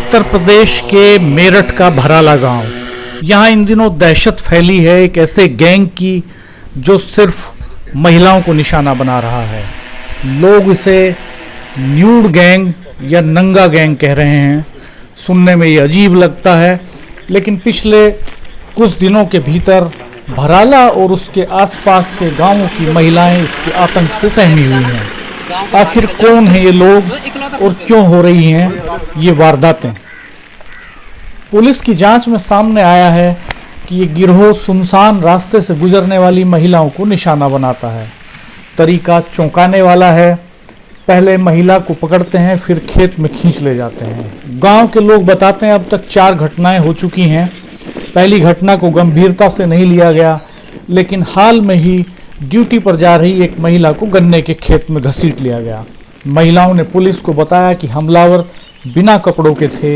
उत्तर प्रदेश के मेरठ का भराला गांव, यहाँ इन दिनों दहशत फैली है एक ऐसे गैंग की जो सिर्फ महिलाओं को निशाना बना रहा है। लोग इसे न्यूड गैंग या नंगा गैंग कह रहे हैं। सुनने में ये अजीब लगता है, लेकिन पिछले कुछ दिनों के भीतर भराला और उसके आसपास के गांवों की महिलाएं इसके आतंक से सहमी हुई हैं। आखिर कौन है ये लोग और क्यों हो रही हैं ये वारदातें? पुलिस की जांच में सामने आया है कि ये गिरोह सुनसान रास्ते से गुजरने वाली महिलाओं को निशाना बनाता है। तरीका चौंकाने वाला है। पहले महिला को पकड़ते हैं, फिर खेत में खींच ले जाते हैं। गांव के लोग बताते हैं अब तक 4 घटनाएं हो चुकी हैं। पहली घटना को गंभीरता से नहीं लिया गया, लेकिन हाल में ही ड्यूटी पर जा रही एक महिला को गन्ने के खेत में घसीट लिया गया। महिलाओं ने पुलिस को बताया कि हमलावर बिना कपड़ों के थे।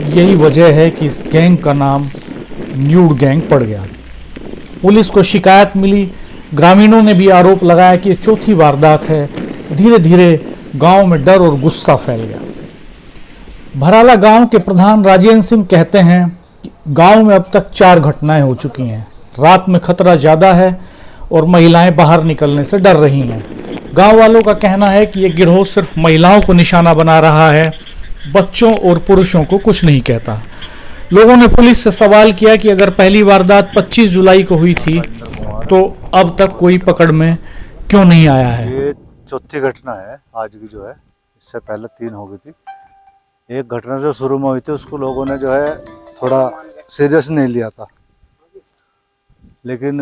यही वजह है कि इस गैंग का नाम न्यूड गैंग पड़ गया। पुलिस को शिकायत मिली। ग्रामीणों ने भी आरोप लगाया कि ये चौथी वारदात है। धीरे धीरे गांव में डर और गुस्सा फैल गया। भराला गांव के प्रधान राजेंद्र सिंह कहते हैं कि गांव में अब तक 4 घटनाएं हो चुकी हैं। रात में खतरा ज़्यादा है और महिलाएं बाहर निकलने से डर रही हैं। गांव वालों का कहना है कि ये गिरोह सिर्फ महिलाओं को निशाना बना रहा है, बच्चों और पुरुषों को कुछ नहीं कहता। लोगों ने पुलिस से सवाल किया कि अगर पहली वारदात 25 जुलाई को हुई थी तो अब तक कोई पकड़ में क्यों नहीं आया है। ये चौथी घटना है आज की जो है। इससे पहले 3 हो गई थी। एक घटना जो शुरू में हुई थी उसको लोगों ने जो है थोड़ा सीरियस नहीं लिया था, लेकिन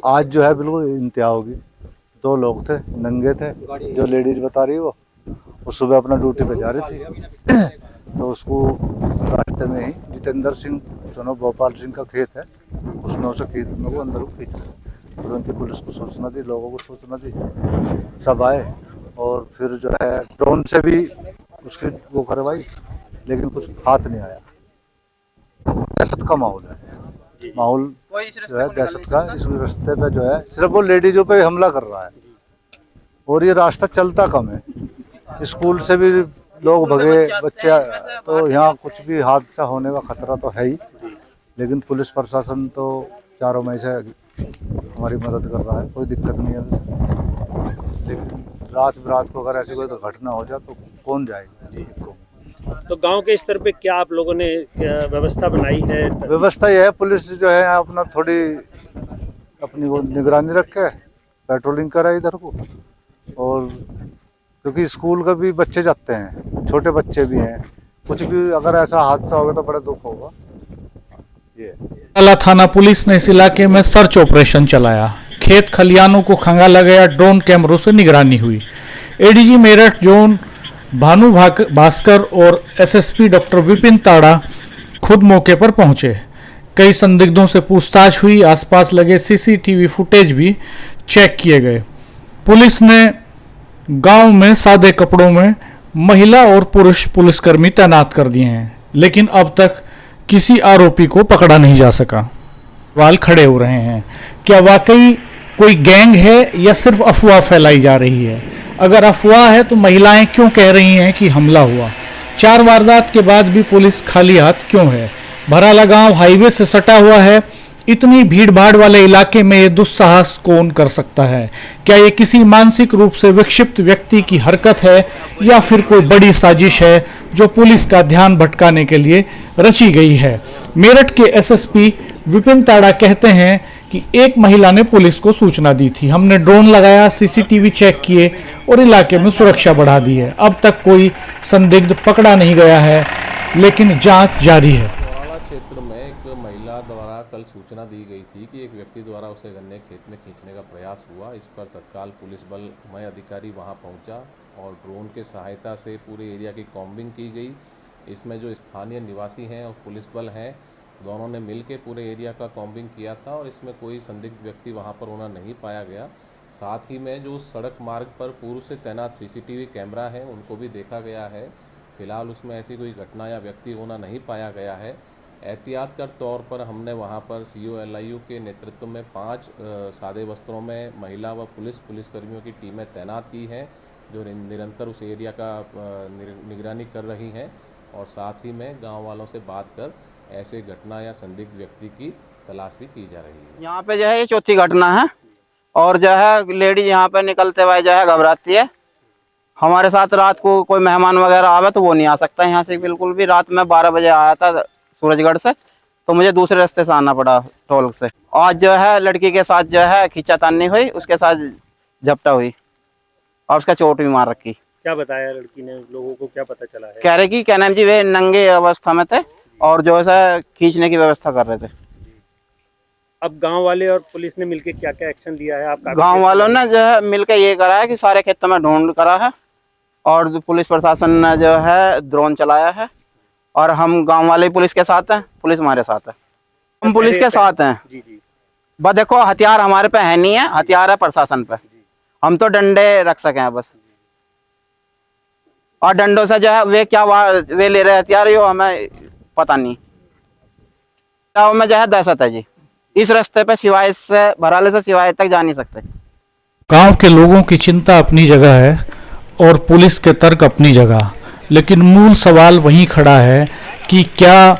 आज जो है बिल्कुल इंतहा होगी। 2 लोग थे, नंगे थे, जो लेडीज बता रही है वो सुबह अपना ड्यूटी पे जा रही थी तो उसको रास्ते में ही जितेंद्र सिंह सोनो भोपाल सिंह का खेत है, उसने उसे खेत में वो अंदर खींच लिया। तुरंत ही पुलिस को सूचना दी, लोगों को सूचना दी, सब आए और फिर जो है ड्रोन से भी उसकी वो करवाई, लेकिन कुछ हाथ नहीं आया। दहशत का माहौल है, माहौल जो है दहशत का। इस रास्ते पे जो है सिर्फ वो लेडीजों पे हमला कर रहा है और ये रास्ता चलता कम है। स्कूल से भी लोग भगे बच्चे, तो यहाँ कुछ भी हादसा होने का खतरा तो है ही, लेकिन पुलिस प्रशासन तो चारों में से हमारी मदद कर रहा है, कोई दिक्कत नहीं है वैसे। लेकिन रात को अगर ऐसी कोई तो घटना हो जाए तो कौन जाएगा। तो गांव के स्तर पे क्या आप लोगों ने क्या व्यवस्था बनाई है? व्यवस्था यह है, पुलिस जो है अपना थोड़ी अपनी वो निगरानी रख के पेट्रोलिंग करे इधर को, और क्योंकि स्कूल का भी बच्चे जाते हैं, छोटे बच्चे भी हैं, कुछ भी अगर ऐसा हादसा होगा तो बड़ा दुख होगा। ये भराला थाना पुलिस ने इस इलाके में सर्च ऑपरेशन चलाया। खेत खलियानों को खंगाला गया, ड्रोन कैमरों से निगरानी हुई। एडीजी मेरठ जोन भानु भास्कर और एसएसपी डॉक्टर विपिन ताड़ा खुद मौके पर पहुंचे। कई संदिग्धों से पूछताछ हुई। आसपास लगे सीसीटीवी फुटेज भी चेक किए गए। पुलिस ने गांव में सादे कपड़ों में महिला और पुरुष पुलिसकर्मी तैनात कर दिए हैं, लेकिन अब तक किसी आरोपी को पकड़ा नहीं जा सका। सवाल खड़े हो रहे हैं, क्या वाकई कोई गैंग है या सिर्फ अफवाह फैलाई जा रही है? अगर अफवाह है तो महिलाएं क्यों कह रही हैं कि हमला हुआ? 4 वारदात के बाद भी पुलिस खाली हाथ क्यों है? भराला गांव हाईवे से सटा हुआ है। इतनी भीड़ भाड़ वाले इलाके में ये दुस्साहस कौन कर सकता है? क्या ये किसी मानसिक रूप से विक्षिप्त व्यक्ति की हरकत है या फिर कोई बड़ी साजिश है जो पुलिस का ध्यान भटकाने के लिए रची गई है? मेरठ के एसएसपी विपिन ताड़ा कहते हैं कि एक महिला ने पुलिस को सूचना दी थी। हमने ड्रोन लगाया, सीसीटीवी चेक किए और इलाके में सुरक्षा बढ़ा दी है। अब तक कोई संदिग्ध पकड़ा नहीं गया है, लेकिन जांच जारी है। क्षेत्र में एक महिला द्वारा कल सूचना दी गई थी कि एक व्यक्ति द्वारा उसे गन्ने खेत में खींचने का प्रयास हुआ। इस पर तत्काल पुलिस बल मय अधिकारी वहां पहुंचा और ड्रोन के सहायता से पूरे एरिया की कॉम्बिंग की गई। इसमें जो स्थानीय निवासी हैं और पुलिस बल हैं, दोनों ने मिलकर पूरे एरिया का कॉम्बिंग किया था और इसमें कोई संदिग्ध व्यक्ति वहां पर होना नहीं पाया गया। साथ ही में जो सड़क मार्ग पर पूर्व से तैनात सीसीटीवी कैमरा है उनको भी देखा गया है। फिलहाल उसमें ऐसी कोई घटना या व्यक्ति होना नहीं पाया गया है। एहतियात कर तौर पर हमने वहां पर COLIU के नेतृत्व में 5 सादे वस्त्रों में महिला व पुलिसकर्मियों की टीमें तैनात की हैं, जो निरंतर उस एरिया का निगरानी कर रही हैं। और साथ ही में गांव वालों से बात कर ऐसे घटना या संदिग्ध व्यक्ति की तलाश भी की जा रही है। यहाँ पे जो है ये चौथी घटना है और जो है लेडीज यहाँ पे निकलते हुए जो है घबराती है। हमारे साथ रात को कोई मेहमान वगैरह आवे तो वो नहीं आ सकता यहाँ से बिल्कुल भी। रात में 12 बजे आया था सूरजगढ़ से, तो मुझे दूसरे रास्ते से आना पड़ा टोल से। आज जो है लड़की के साथ जो है खींचातानी हुई, उसके साथ झपटा हुई और उसका चोट भी मार रखी। क्या बताया लड़की ने, लोगों को क्या पता चला है? कह रहे कि कहना जी वे नंगे अवस्था में थे और जो है खींचने की व्यवस्था कर रहे थे। अब गांव वाले और पुलिस ने मिलकर क्या क्या एक्शन लिया है? आपका गांव वालों ने जो है मिलकर ये करा है कि सारे खेतों में ढूंढ करा है और पुलिस प्रशासन ने जो है ड्रोन चलाया है और हम गांव वाले पुलिस के साथ हैं, पुलिस हमारे साथ है, हम पुलिस के साथ हैं। जी जी। बस देखो हथियार हमारे पे है नहीं है, हथियार है प्रशासन पे। हम तो डंडे रख सके हैं बस, और डंडों से जो है वे ले रहे हथियार यो हमें पता नहीं। गाँव में जो है दहशत है जी, इस रास्ते पे सिवाय से भराले से सिवाय तक जा नहीं सकते। गांव के लोगों की चिंता अपनी जगह है और पुलिस के तर्क अपनी जगह, लेकिन मूल सवाल वहीं खड़ा है कि क्या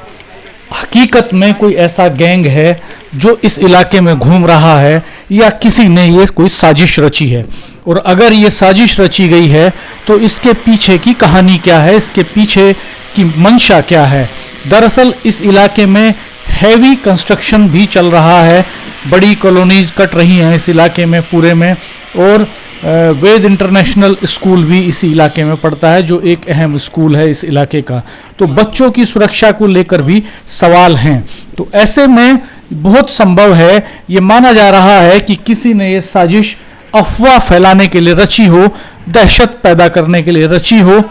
हकीकत में कोई ऐसा गैंग है जो इस इलाके में घूम रहा है या किसी ने ये कोई साजिश रची है। और अगर ये साजिश रची गई है तो इसके पीछे की कहानी क्या है, इसके पीछे की मंशा क्या है। दरअसल इस इलाके में हैवी कंस्ट्रक्शन भी चल रहा है, बड़ी कॉलोनीज कट रही हैं इस इलाके में पूरे में, और वेद इंटरनेशनल स्कूल भी इसी इलाके में पड़ता है जो एक अहम स्कूल है इस इलाके का। तो बच्चों की सुरक्षा को लेकर भी सवाल हैं। तो ऐसे में बहुत संभव है, ये माना जा रहा है कि किसी ने ये साजिश अफवाह फैलाने के लिए रची हो, दहशत पैदा करने के लिए रची हो,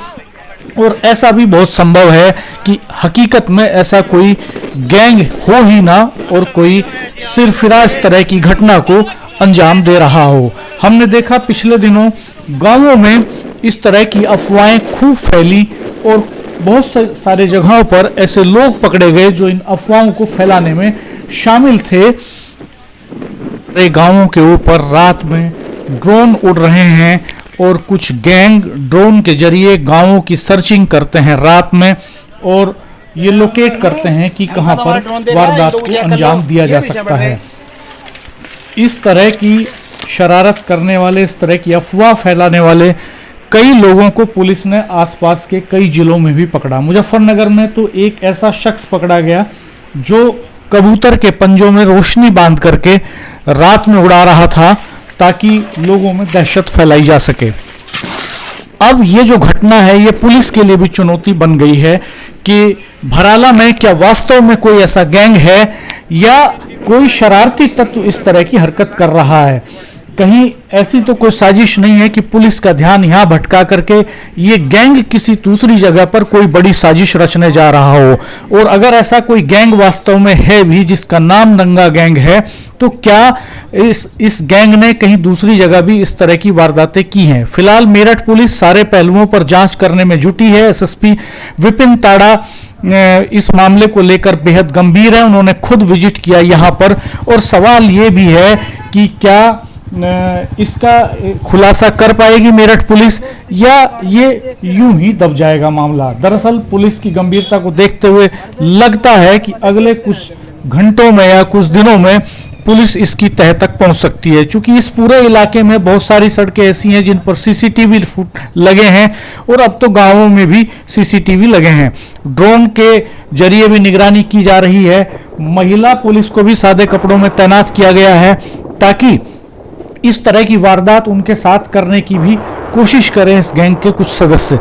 और ऐसा भी बहुत संभव है कि हकीकत में ऐसा कोई गैंग हो ही ना और कोई सिरफिरा इस तरह की घटना को अंजाम दे रहा हो। हमने देखा पिछले दिनों गांवों में इस तरह की अफवाहें खूब फैली और बहुत सारे जगहों पर ऐसे लोग पकड़े गए जो इन अफवाहों को फैलाने में शामिल थे। गांवों के ऊपर रात में ड्रोन उड़ रहे हैं और कुछ गैंग ड्रोन के जरिए गांवों की सर्चिंग करते हैं रात में और ये लोकेट करते हैं कि कहां पर वारदात को अंजाम दिया जा सकता है। इस तरह की शरारत करने वाले, इस तरह की अफवाह फैलाने वाले कई लोगों को पुलिस ने आसपास के कई जिलों में भी पकड़ा। मुजफ्फरनगर में तो एक ऐसा शख्स पकड़ा गया जो कबूतर के पंजों में रोशनी बांध करके रात में उड़ा रहा था ताकि लोगों में दहशत फैलाई जा सके। अब ये जो घटना है ये पुलिस के लिए भी चुनौती बन गई है कि भराला में क्या वास्तव में कोई ऐसा गैंग है या कोई शरारती तत्व इस तरह की हरकत कर रहा है। कहीं ऐसी तो कोई साजिश नहीं है कि पुलिस का ध्यान यहां भटका करके ये गैंग किसी दूसरी जगह पर कोई बड़ी साजिश रचने जा रहा हो। और अगर ऐसा कोई गैंग वास्तव में है भी जिसका नाम नंगा गैंग है, तो क्या इस गैंग ने कहीं दूसरी जगह भी इस तरह की वारदातें की हैं। फिलहाल मेरठ पुलिस सारे पहलुओं पर जांच करने में जुटी है। एसएसपी विपिन ताड़ा इस मामले को लेकर बेहद गंभीर है। उन्होंने खुद विजिट किया यहां पर और सवाल ये भी है कि क्या इसका खुलासा कर पाएगी मेरठ पुलिस या ये यूं ही दब जाएगा मामला। दरअसल पुलिस की गंभीरता को देखते हुए लगता है कि अगले कुछ घंटों में या कुछ दिनों में पुलिस इसकी तह तक पहुंच सकती है, क्योंकि इस पूरे इलाके में बहुत सारी सड़कें ऐसी हैं जिन पर सीसीटीवी लगे हैं और अब तो गांवों में भी सीसीटीवी लगे हैं। ड्रोन के जरिए भी निगरानी की जा रही है। महिला पुलिस को भी सादे कपड़ों में तैनात किया गया है ताकि इस तरह की वारदात उनके साथ करने की भी कोशिश करें इस गैंग के कुछ सदस्य।